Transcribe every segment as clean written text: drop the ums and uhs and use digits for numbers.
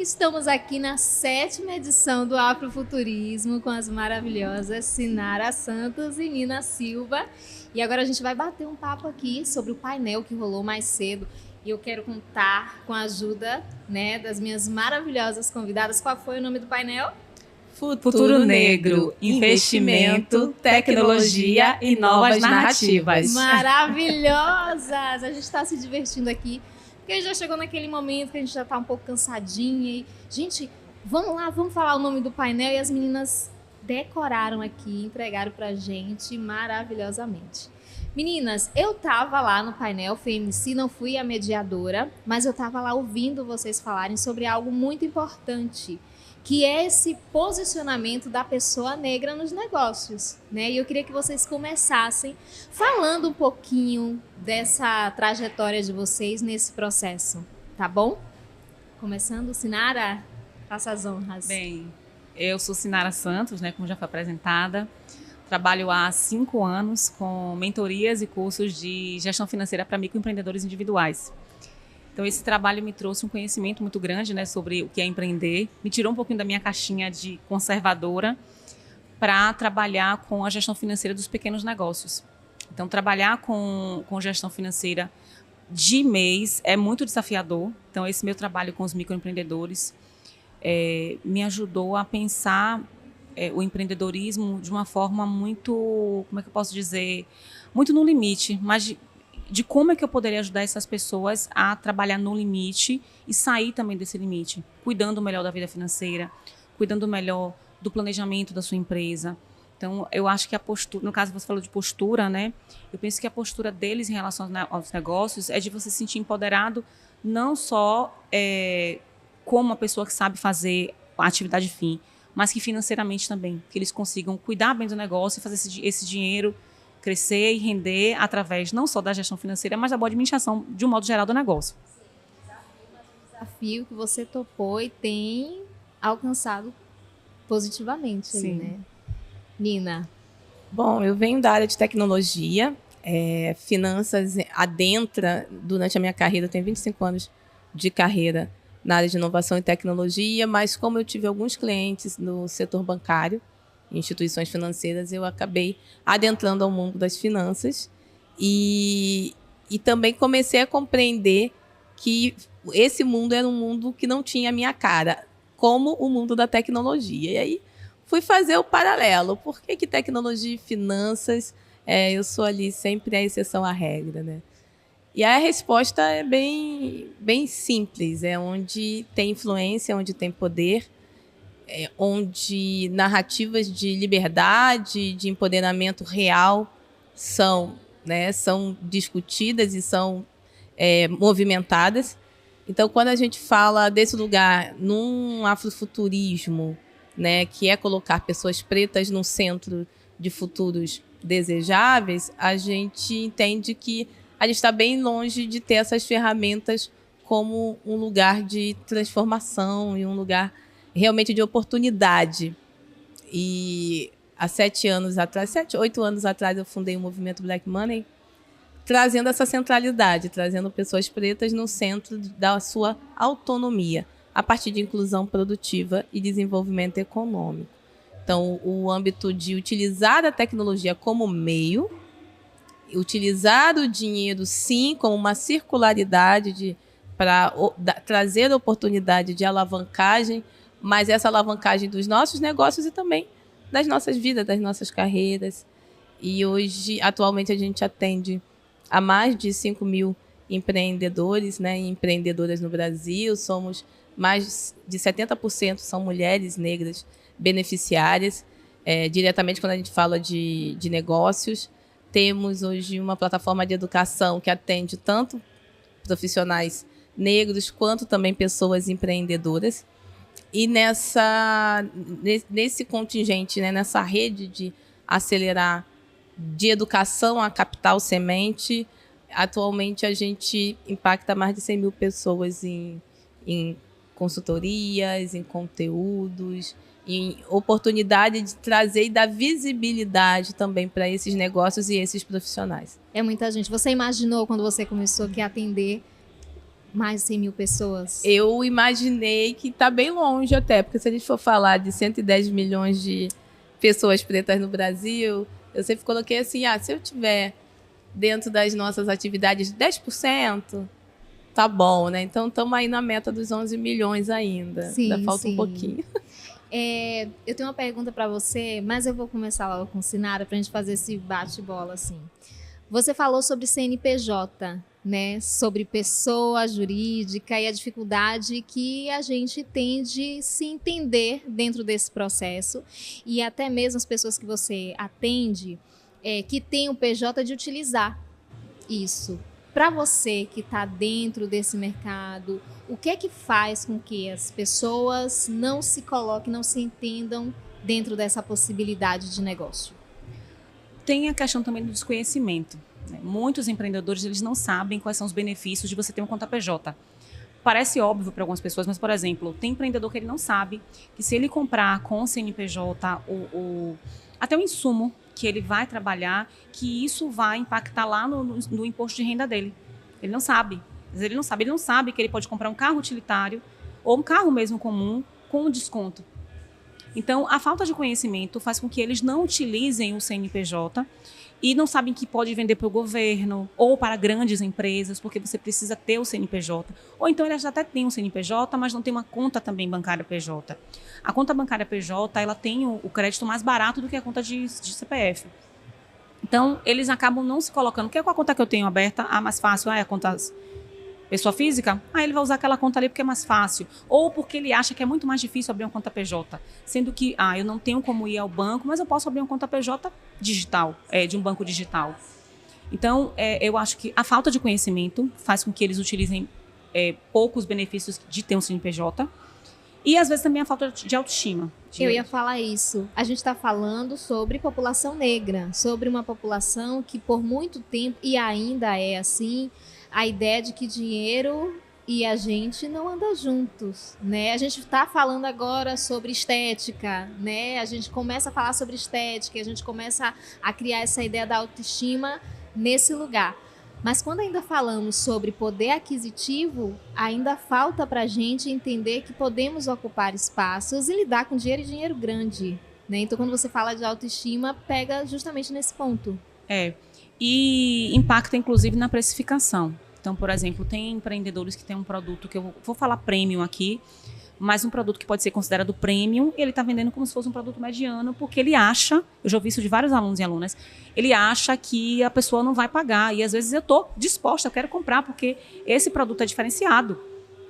Estamos aqui na 7ª edição do Afrofuturismo com as maravilhosas Sinara Santos e Nina Silva. E agora a gente vai bater um papo aqui sobre o painel que rolou mais cedo. E eu quero contar com a ajuda, das minhas maravilhosas convidadas. Qual foi o nome do painel? Futuro Negro, investimento, tecnologia e novas narrativas. Maravilhosas! A gente está se divertindo aqui, porque já chegou naquele momento que a gente já está um pouco cansadinha. E, gente, vamos lá, vamos falar o nome do painel. E as meninas decoraram aqui, entregaram pra gente maravilhosamente. Meninas, eu tava lá no painel, fui MC, não fui a mediadora, mas eu tava lá ouvindo vocês falarem sobre algo muito importante, que é esse posicionamento da pessoa negra nos negócios, né? E eu queria que vocês começassem falando um pouquinho dessa trajetória de vocês nesse processo, tá bom? Começando, Sinara, faça as honras. Bem, eu sou Sinara Santos, como já foi apresentada. Trabalho há 5 anos com mentorias e cursos de gestão financeira para microempreendedores individuais. Então, esse trabalho me trouxe um conhecimento muito grande, sobre o que é empreender. Me tirou um pouquinho da minha caixinha de conservadora para trabalhar com a gestão financeira dos pequenos negócios. Então, trabalhar com gestão financeira de mês é muito desafiador. Então, esse meu trabalho com os microempreendedores me ajudou a pensar o empreendedorismo de uma forma muito, como é que eu posso dizer, muito no limite, mas de como é que eu poderia ajudar essas pessoas a trabalhar no limite e sair também desse limite, cuidando melhor da vida financeira, cuidando melhor do planejamento da sua empresa. Então, eu acho que a postura, no caso você falou de postura, eu penso que a postura deles em relação aos negócios é de você se sentir empoderado, não só como uma pessoa que sabe fazer a atividade fim, mas que financeiramente também, que eles consigam cuidar bem do negócio e fazer esse dinheiro crescer e render através não só da gestão financeira, mas da boa administração, de um modo geral, do negócio. Desafio que você topou e tem alcançado positivamente. Sim. Aí, né? Nina? Bom, eu venho da área de tecnologia, finanças adentra durante a minha carreira, eu tenho 25 anos de carreira na área de inovação e tecnologia, mas como eu tive alguns clientes no setor bancário, instituições financeiras, eu acabei adentrando ao mundo das finanças e também comecei a compreender que esse mundo era um mundo que não tinha a minha cara, como o mundo da tecnologia. E aí fui fazer o paralelo. Por que tecnologia e finanças? Eu sou ali sempre a exceção à regra, E aí a resposta é bem simples, é onde tem influência, onde tem poder, onde narrativas de liberdade, de empoderamento real são discutidas e são movimentadas. Então, quando a gente fala desse lugar num afrofuturismo, que é colocar pessoas pretas no centro de futuros desejáveis, a gente entende que a gente está bem longe de ter essas ferramentas como um lugar de transformação e um lugar realmente de oportunidade. E há 8 anos atrás, eu fundei o movimento Black Money, trazendo essa centralidade, trazendo pessoas pretas no centro da sua autonomia, a partir de inclusão produtiva e desenvolvimento econômico. Então, o âmbito de utilizar a tecnologia como meio, utilizar o dinheiro, sim, como uma circularidade para trazer a oportunidade de alavancagem, mas essa alavancagem dos nossos negócios e também das nossas vidas, das nossas carreiras. E hoje, atualmente, a gente atende a mais de 5 mil empreendedores e empreendedoras no Brasil. Somos mais de 70% são mulheres negras beneficiárias. Diretamente, quando a gente fala de negócios, temos hoje uma plataforma de educação que atende tanto profissionais negros quanto também pessoas empreendedoras. E nesse contingente, nessa rede de acelerar de educação a capital semente, atualmente a gente impacta mais de 100 mil pessoas em consultorias, em conteúdos, em oportunidade de trazer e dar visibilidade também para esses negócios e esses profissionais. É muita gente. Você imaginou, quando você começou, que ia atender mais de 100 mil pessoas? Eu imaginei que está bem longe até, porque se a gente for falar de 110 milhões de pessoas pretas no Brasil, eu sempre coloquei assim, se eu tiver dentro das nossas atividades 10%, tá bom, né? Então estamos aí na meta dos 11 milhões ainda. Sim, ainda falta um pouquinho. Eu tenho uma pergunta para você, mas eu vou começar logo com Sinara para a gente fazer esse bate-bola assim. Você falou sobre CNPJ, né? Sobre pessoa jurídica e a dificuldade que a gente tem de se entender dentro desse processo e até mesmo as pessoas que você atende que tem o PJ de utilizar isso. Para você que está dentro desse mercado, o que é que faz com que as pessoas não se coloquem, não se entendam dentro dessa possibilidade de negócio? Tem a questão também do desconhecimento, né? Muitos empreendedores eles não sabem quais são os benefícios de você ter uma conta PJ. Parece óbvio para algumas pessoas, mas, por exemplo, tem empreendedor que ele não sabe que se ele comprar com o CNPJ até o insumo que ele vai trabalhar, que isso vai impactar lá no imposto de renda dele. Ele não sabe. Ele não sabe que ele pode comprar um carro utilitário ou um carro mesmo comum com desconto. Então, a falta de conhecimento faz com que eles não utilizem o CNPJ e não sabem que pode vender para o governo ou para grandes empresas, porque você precisa ter o CNPJ. Ou então eles até têm um CNPJ, mas não tem uma conta também bancária PJ. A conta bancária PJ, ela tem o crédito mais barato do que a conta de CPF. Então, eles acabam não se colocando. Qual é a conta que eu tenho aberta? Mais fácil. É a conta pessoa física? Ele vai usar aquela conta ali porque é mais fácil. Ou porque ele acha que é muito mais difícil abrir uma conta PJ. Sendo que, eu não tenho como ir ao banco, mas eu posso abrir uma conta PJ digital, de um banco digital. Então, eu acho que a falta de conhecimento faz com que eles utilizem poucos benefícios de ter um CNPJ. E, às vezes, também a falta de autoestima. Eu ia falar isso. A gente está falando sobre população negra, sobre uma população que, por muito tempo, e ainda é assim, a ideia de que dinheiro e a gente não andam juntos, né? A gente está falando agora sobre estética, né? A gente começa a falar sobre estética, a gente começa a criar essa ideia da autoestima nesse lugar. Mas quando ainda falamos sobre poder aquisitivo, ainda falta para a gente entender que podemos ocupar espaços e lidar com dinheiro e dinheiro grande, né? Então, quando você fala de autoestima, pega justamente nesse ponto. E impacta, inclusive, na precificação. Então, por exemplo, tem empreendedores que têm um produto que eu vou falar premium aqui, mas um produto que pode ser considerado premium, ele está vendendo como se fosse um produto mediano, porque ele acha, eu já ouvi isso de vários alunos e alunas, ele acha que a pessoa não vai pagar. E às vezes eu estou disposta, eu quero comprar, porque esse produto é diferenciado.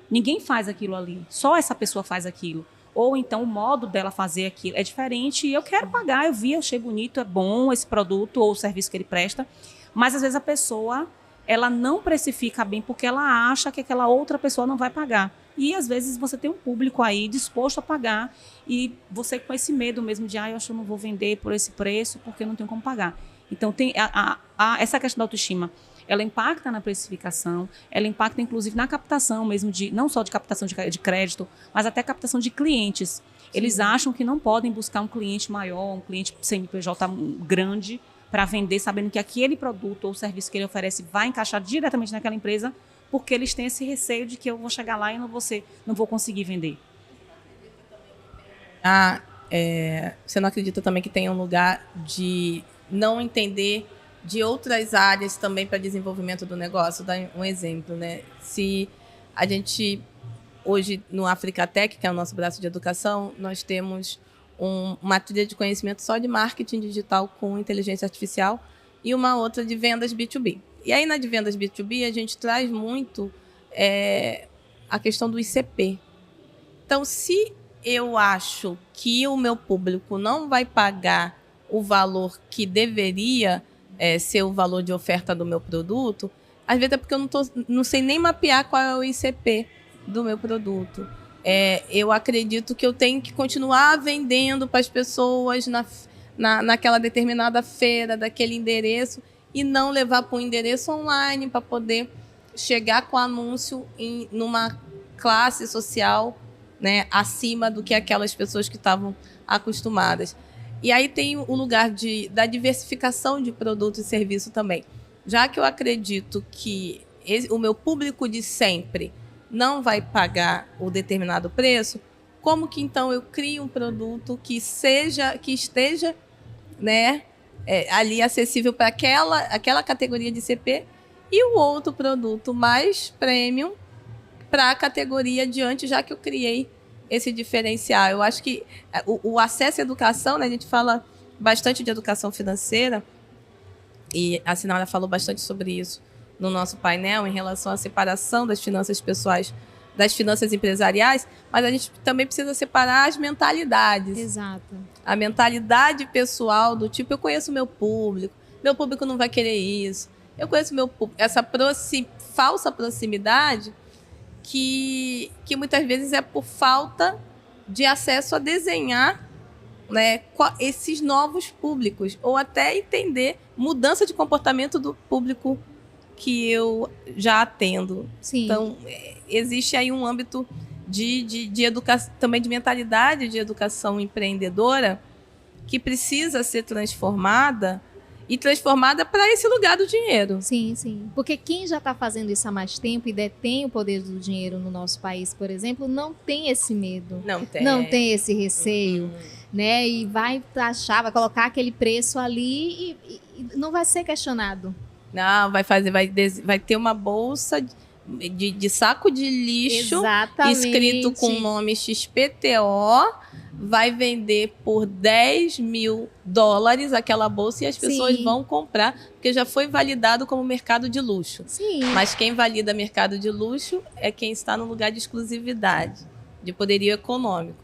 Ninguém faz aquilo ali, só essa pessoa faz aquilo. Ou então o modo dela fazer aquilo é diferente e eu quero pagar, eu achei bonito, é bom esse produto ou o serviço que ele presta, mas às vezes a pessoa ela não precifica bem porque ela acha que aquela outra pessoa não vai pagar. E, às vezes, você tem um público aí disposto a pagar e você com esse medo mesmo de, eu acho que eu não vou vender por esse preço porque eu não tenho como pagar. Então, tem essa questão da autoestima, ela impacta na precificação, ela impacta, inclusive, na captação mesmo, não só de captação de crédito, mas até captação de clientes. Eles acham que não podem buscar um cliente maior, um cliente CNPJ grande para vender, sabendo que aquele produto ou serviço que ele oferece vai encaixar diretamente naquela empresa, porque eles têm esse receio de que eu vou chegar lá e não vou conseguir vender. Você não acredita também que tem um lugar de não entender de outras áreas também para desenvolvimento do negócio? Vou dar um exemplo, né? Se a gente, hoje, no Africatech, que é o nosso braço de educação, nós temos uma trilha de conhecimento só de marketing digital com inteligência artificial e uma outra de vendas B2B. E aí, na de vendas B2B, a gente traz muito a questão do ICP. Então, se eu acho que o meu público não vai pagar o valor que deveria ser o valor de oferta do meu produto, às vezes é porque eu não sei nem mapear qual é o ICP do meu produto. Eu acredito que eu tenho que continuar vendendo para as pessoas naquela determinada feira, daquele endereço, e não levar para um endereço online para poder chegar com anúncio numa classe social, né, acima do que aquelas pessoas que estavam acostumadas. E aí tem o lugar da diversificação de produto e serviço também. Já que eu acredito que o meu público de sempre não vai pagar o determinado preço, como que então eu crio um produto que esteja, né, ali acessível para aquela categoria de CP e o outro produto mais premium para a categoria adiante, já que eu criei esse diferencial. Eu acho que o acesso à educação, né, a gente fala bastante de educação financeira, e a Sinara falou bastante sobre isso no nosso painel, em relação à separação das finanças pessoais das finanças empresariais, mas a gente também precisa separar as mentalidades. Exato. A mentalidade pessoal do tipo, eu conheço meu público não vai querer isso. Eu conheço meu público. Essa falsa proximidade que muitas vezes é por falta de acesso a desenhar, né, esses novos públicos, ou até entender mudança de comportamento do público que eu já atendo. Sim. Então, existe aí um âmbito de educação, também de mentalidade de educação empreendedora, que precisa ser transformada para esse lugar do dinheiro. Sim, sim. Porque quem já está fazendo isso há mais tempo e detém o poder do dinheiro no nosso país, por exemplo, não tem esse medo. Não tem esse receio, né? E vai colocar aquele preço ali e não vai ser questionado. Não, vai ter uma bolsa de saco de lixo. Exatamente. Escrito com o nome XPTO, vai vender por $10.000 aquela bolsa e as pessoas vão comprar, porque já foi validado como mercado de luxo. Sim. Mas quem valida mercado de luxo é quem está no lugar de exclusividade, de poderio econômico.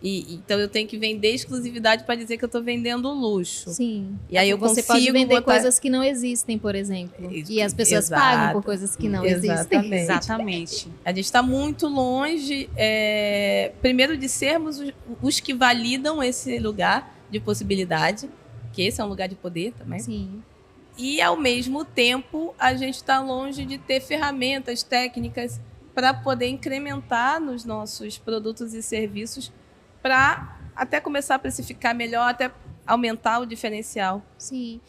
Então eu tenho que vender exclusividade para dizer que eu estou vendendo luxo. Sim. E aí você pode vender coisas que não existem, por exemplo. E as pessoas pagam por coisas que não existem. Exatamente. A gente está muito longe, primeiro, de sermos os que validam esse lugar de possibilidade, que esse é um lugar de poder também. Sim. E, ao mesmo tempo, a gente está longe de ter ferramentas técnicas para poder incrementar nos nossos produtos e serviços, para até começar a precificar melhor, até aumentar o diferencial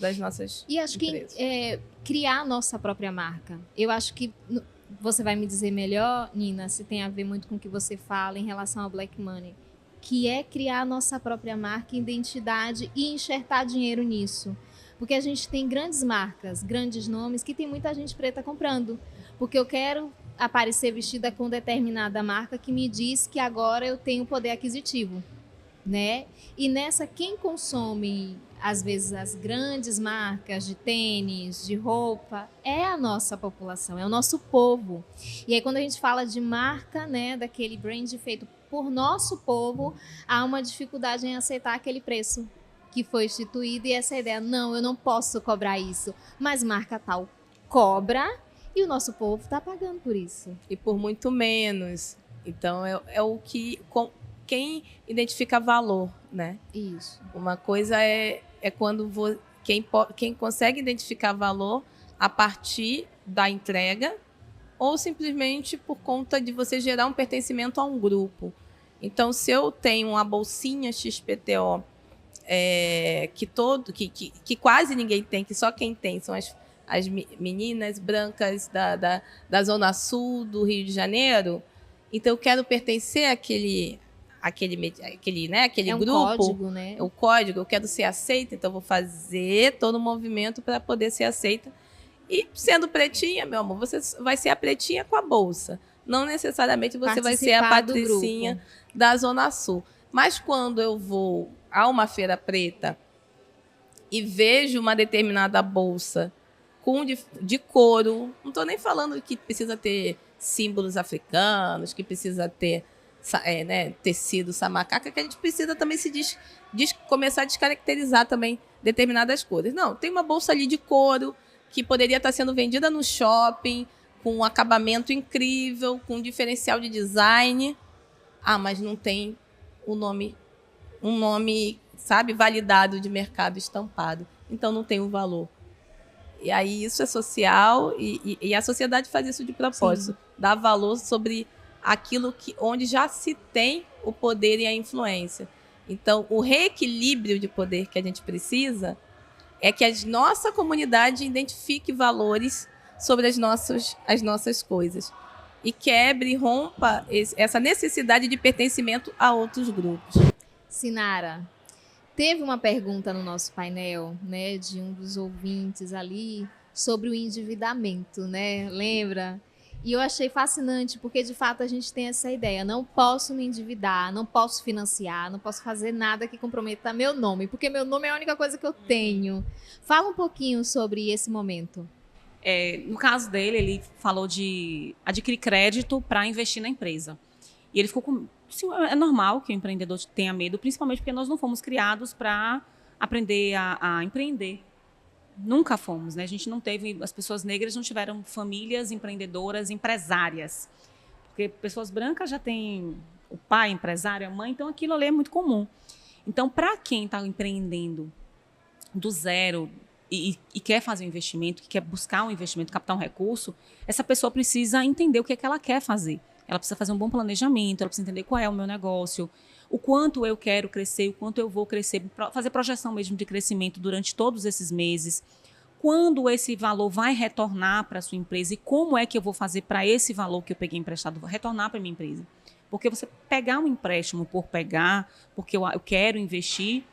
das nossas E acho empresas. Que criar a nossa própria marca. Eu acho que você vai me dizer melhor, Nina, se tem a ver muito com o que você fala em relação ao Black Money, que é criar a nossa própria marca, identidade e enxertar dinheiro nisso. Porque a gente tem grandes marcas, grandes nomes, que tem muita gente preta comprando. Porque eu quero aparecer vestida com determinada marca que me diz que agora eu tenho poder aquisitivo, né? E nessa, quem consome, às vezes, as grandes marcas de tênis, de roupa, é a nossa população, é o nosso povo. E aí, quando a gente fala de marca, né, daquele brand feito por nosso povo, há uma dificuldade em aceitar aquele preço que foi instituído e essa ideia, não, eu não posso cobrar isso, mas marca tal cobra. E o nosso povo está pagando por isso. E por muito menos. Então, é o que... Quem identifica valor, né? Isso. Uma coisa é quando quem consegue identificar valor a partir da entrega ou simplesmente por conta de você gerar um pertencimento a um grupo. Então, se eu tenho uma bolsinha XPTO que quase ninguém tem, que só quem tem são as meninas brancas da Zona Sul do Rio de Janeiro, então eu quero pertencer àquele grupo. Código, né? O código, eu quero ser aceita, então eu vou fazer todo o movimento para poder ser aceita. E sendo pretinha, meu amor, você vai ser a pretinha com a bolsa. Não necessariamente você vai ser a patricinha da Zona Sul. Mas quando eu vou a uma feira preta e vejo uma determinada bolsa de couro, não estou nem falando que precisa ter símbolos africanos, que precisa ter tecido samacaca, que a gente precisa também começar a descaracterizar também determinadas cores. Não, tem uma bolsa ali de couro que poderia estar sendo vendida no shopping, com um acabamento incrível, com um diferencial de design. Ah, mas não tem um nome, sabe, validado de mercado estampado. Então não tem o valor. E aí isso é social e a sociedade faz isso de propósito. Sim. Dá valor sobre aquilo onde já se tem o poder e a influência. Então, o reequilíbrio de poder que a gente precisa é que a nossa comunidade identifique valores sobre as nossas coisas. E quebre, rompa essa necessidade de pertencimento a outros grupos. Sinara, teve uma pergunta no nosso painel, né, de um dos ouvintes ali, sobre o endividamento, né? Lembra? E eu achei fascinante, porque de fato a gente tem essa ideia: não posso me endividar, não posso financiar, não posso fazer nada que comprometa meu nome, porque meu nome é a única coisa que eu tenho. Fala um pouquinho sobre esse momento. No caso dele, ele falou de adquirir crédito para investir na empresa. E ele ficou com... Sim, é normal que o empreendedor tenha medo, principalmente porque nós não fomos criados para aprender a empreender. Nunca fomos, né? A gente não teve... As pessoas negras não tiveram famílias empreendedoras, empresárias. Porque pessoas brancas já têm o pai empresário, a mãe, então aquilo ali é muito comum. Então, para quem está empreendendo do zero e quer fazer um investimento, que quer buscar um investimento, captar um recurso, essa pessoa precisa entender o que é que ela quer fazer. Ela precisa fazer um bom planejamento, ela precisa entender qual é o meu negócio, o quanto eu quero crescer, o quanto eu vou crescer, fazer projeção mesmo de crescimento durante todos esses meses, quando esse valor vai retornar para a sua empresa e como é que eu vou fazer para esse valor que eu peguei emprestado retornar para a minha empresa. Porque você pegar um empréstimo por pegar, porque eu quero investir,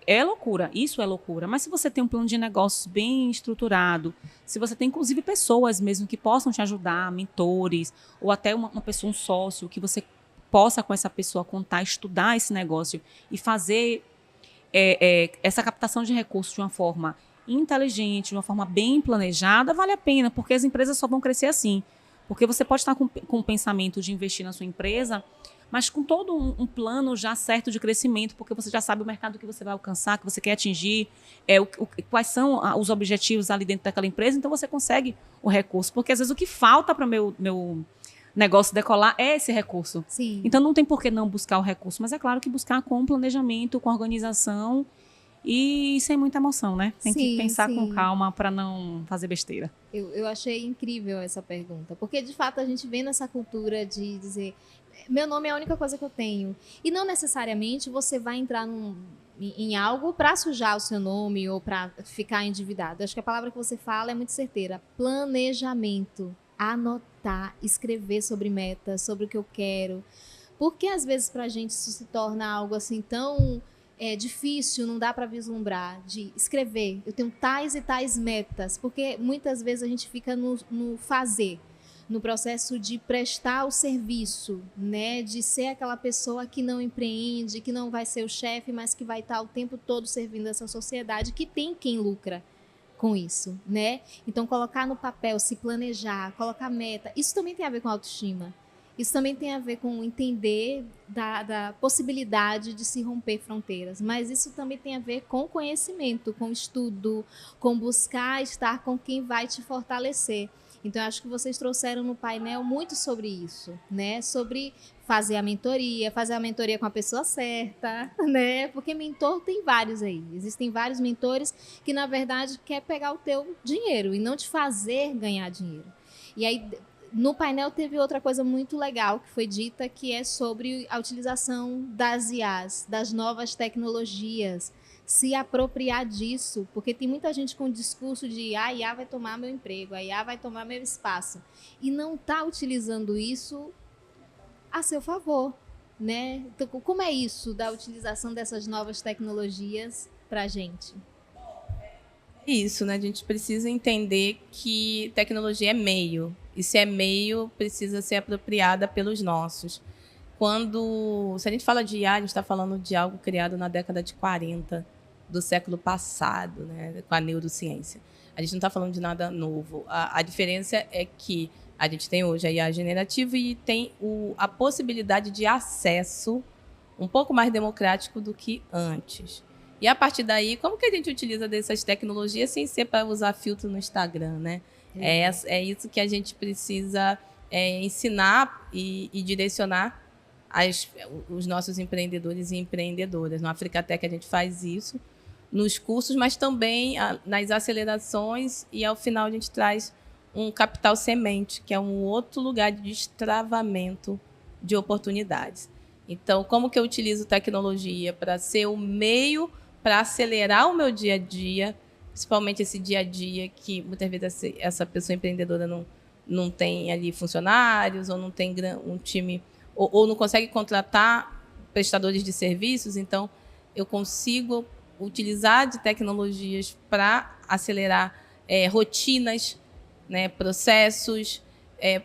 é loucura, isso é loucura. Mas se você tem um plano de negócios bem estruturado, se você tem, inclusive, pessoas mesmo que possam te ajudar, mentores, ou até uma pessoa, um sócio, que você possa com essa pessoa contar, estudar esse negócio e fazer essa captação de recursos de uma forma inteligente, de uma forma bem planejada, vale a pena, porque as empresas só vão crescer assim. Porque você pode estar com o pensamento de investir na sua empresa, mas com todo um plano já certo de crescimento, porque você já sabe o mercado que você vai alcançar, que você quer atingir, quais são os objetivos ali dentro daquela empresa, então você consegue o recurso. Porque às vezes o que falta para o meu negócio decolar é esse recurso. Sim. Então não tem por que não buscar o recurso, mas é claro que buscar com planejamento, com organização e sem muita emoção, né? Tem que pensar com calma para não fazer besteira. Eu achei incrível essa pergunta, porque de fato a gente vem nessa cultura de dizer: meu nome é a única coisa que eu tenho. E não necessariamente você vai entrar em algo para sujar o seu nome ou para ficar endividado. Acho que a palavra que você fala é muito certeira: planejamento. Anotar, escrever sobre metas, sobre o que eu quero. Porque às vezes pra gente isso se torna algo assim tão difícil, não dá para vislumbrar, de escrever: eu tenho tais e tais metas. Porque muitas vezes a gente fica no fazer, no processo de prestar o serviço, né? De ser aquela pessoa que não empreende, que não vai ser o chefe, mas que vai estar o tempo todo servindo essa sociedade, que tem quem lucra com isso, né? Então, colocar no papel, se planejar, colocar meta, isso também tem a ver com autoestima. Isso também tem a ver com entender da possibilidade de se romper fronteiras. Mas isso também tem a ver com conhecimento, com estudo, com buscar estar com quem vai te fortalecer. Então, eu acho que vocês trouxeram no painel muito sobre isso, né? Sobre fazer a mentoria com a pessoa certa, né? Porque mentor tem vários aí. Existem vários mentores que, na verdade, quer pegar o teu dinheiro e não te fazer ganhar dinheiro. E aí, no painel teve outra coisa muito legal que foi dita, que é sobre a utilização das IAs, das novas tecnologias, se apropriar disso, porque tem muita gente com o discurso de a IA vai tomar meu emprego, a IA vai tomar meu espaço, e não está utilizando isso a seu favor, né? Então, como é isso da utilização dessas novas tecnologias para a gente? Isso, né? A gente precisa entender que tecnologia é meio, e se é meio, precisa ser apropriada pelos nossos. Se a gente fala de IA, a gente está falando de algo criado na década de 40 do século passado, né, com a neurociência. A gente não está falando de nada novo. A diferença é que a gente tem hoje a IA generativa e tem a possibilidade de acesso um pouco mais democrático do que antes. E a partir daí, como que a gente utiliza dessas tecnologias sem ser para usar filtro no Instagram, né? É isso que a gente precisa ensinar e direcionar os nossos empreendedores e empreendedoras. No Africatech a gente faz isso nos cursos, mas também nas acelerações, e ao final a gente traz um capital semente, que é um outro lugar de destravamento de oportunidades. Então, como que eu utilizo tecnologia para ser o meio para acelerar o meu dia a dia, principalmente esse dia a dia que muitas vezes essa pessoa empreendedora não tem ali funcionários, ou não tem um time, ou não consegue contratar prestadores de serviços. Então, eu consigo utilizar de tecnologias para acelerar rotinas, né, processos,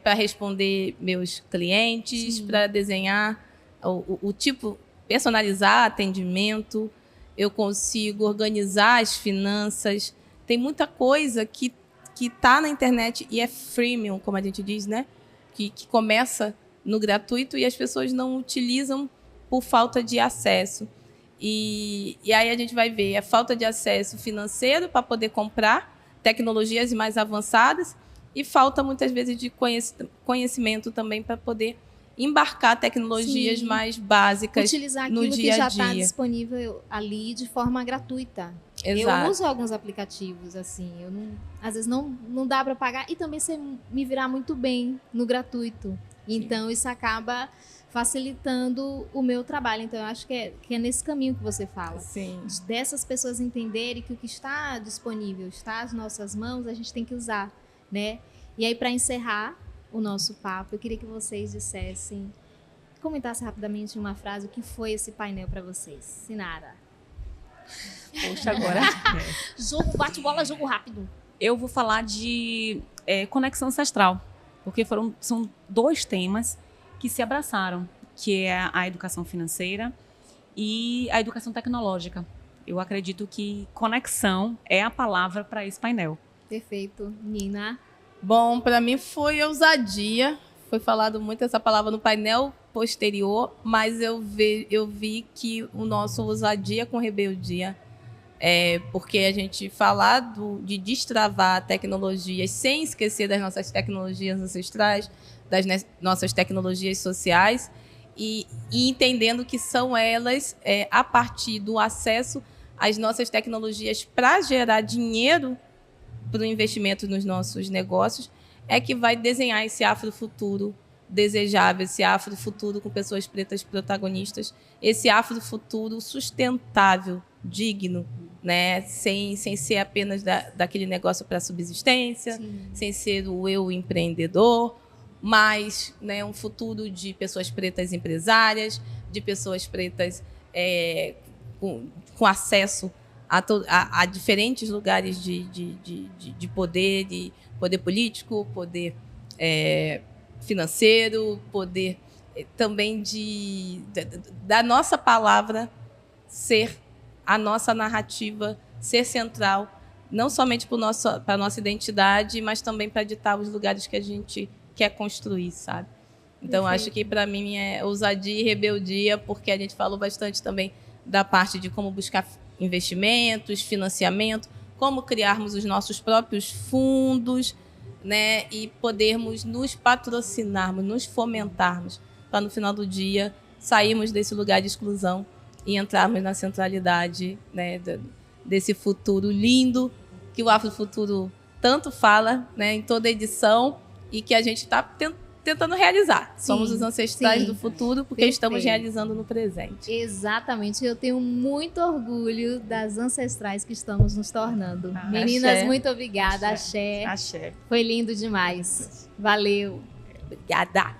para responder meus clientes, para desenhar o tipo, personalizar atendimento. Eu consigo organizar as finanças. Tem muita coisa que está na internet e é freemium, como a gente diz, né? Que começa no gratuito e as pessoas não utilizam por falta de acesso. E aí a gente vai ver a falta de acesso financeiro para poder comprar tecnologias mais avançadas e falta muitas vezes de conhecimento também para poder embarcar tecnologias mais básicas utilizar no aquilo dia que já a dia. está disponível ali de forma gratuita. Exato. Eu uso alguns aplicativos, assim, às vezes não dá para pagar e também você me virar muito bem no gratuito. Então, isso acaba facilitando o meu trabalho. Então, eu acho que é nesse caminho que você fala. Sim. Dessas pessoas entenderem que o que está disponível, está às nossas mãos, a gente tem que usar, né? E aí, para encerrar o nosso papo, eu queria que vocês comentassem rapidamente em uma frase o que foi esse painel para vocês. Sinara. Poxa, agora. Jogo, bate-bola, jogo rápido. Eu vou falar de conexão ancestral, porque são 2 temas que se abraçaram, que é a educação financeira e a educação tecnológica. Eu acredito que conexão é a palavra para esse painel. Perfeito. Nina? Bom, para mim foi ousadia. Foi falado muito essa palavra no painel posterior, mas eu vi que o nosso ousadia com rebeldia, porque a gente falar de destravar tecnologias sem esquecer das nossas tecnologias ancestrais, das nossas tecnologias sociais, e entendendo que são elas, a partir do acesso às nossas tecnologias para gerar dinheiro para o investimento nos nossos negócios, é que vai desenhar esse afrofuturo desejável, esse afrofuturo com pessoas pretas protagonistas, esse afrofuturo sustentável, digno, né? Sem ser apenas daquele negócio para subsistência, Sim. sem ser o eu empreendedor, mas, né, um futuro de pessoas pretas empresárias, de pessoas pretas com acesso a diferentes lugares de poder político, poder financeiro, poder também da nossa palavra ser a nossa narrativa, ser central, não somente para a nossa identidade, mas também para ditar os lugares que a gente quer construir, sabe? Então, Perfeito. acho que para mim é ousadia e rebeldia, porque a gente falou bastante também da parte de como buscar investimentos, financiamento, como criarmos os nossos próprios fundos, né, e podermos nos patrocinarmos, nos fomentarmos, para no final do dia sairmos desse lugar de exclusão e entrarmos na centralidade, né, desse futuro lindo que o Afrofuturo tanto fala, né, em toda edição, e que a gente está tentando realizar. Sim, somos os ancestrais sim. do futuro, porque Perfeito. estamos realizando no presente. Exatamente. Eu tenho muito orgulho das ancestrais que estamos nos tornando. Meninas, axé. muito obrigada. Axé. Axé. Foi lindo demais. Valeu. Obrigada!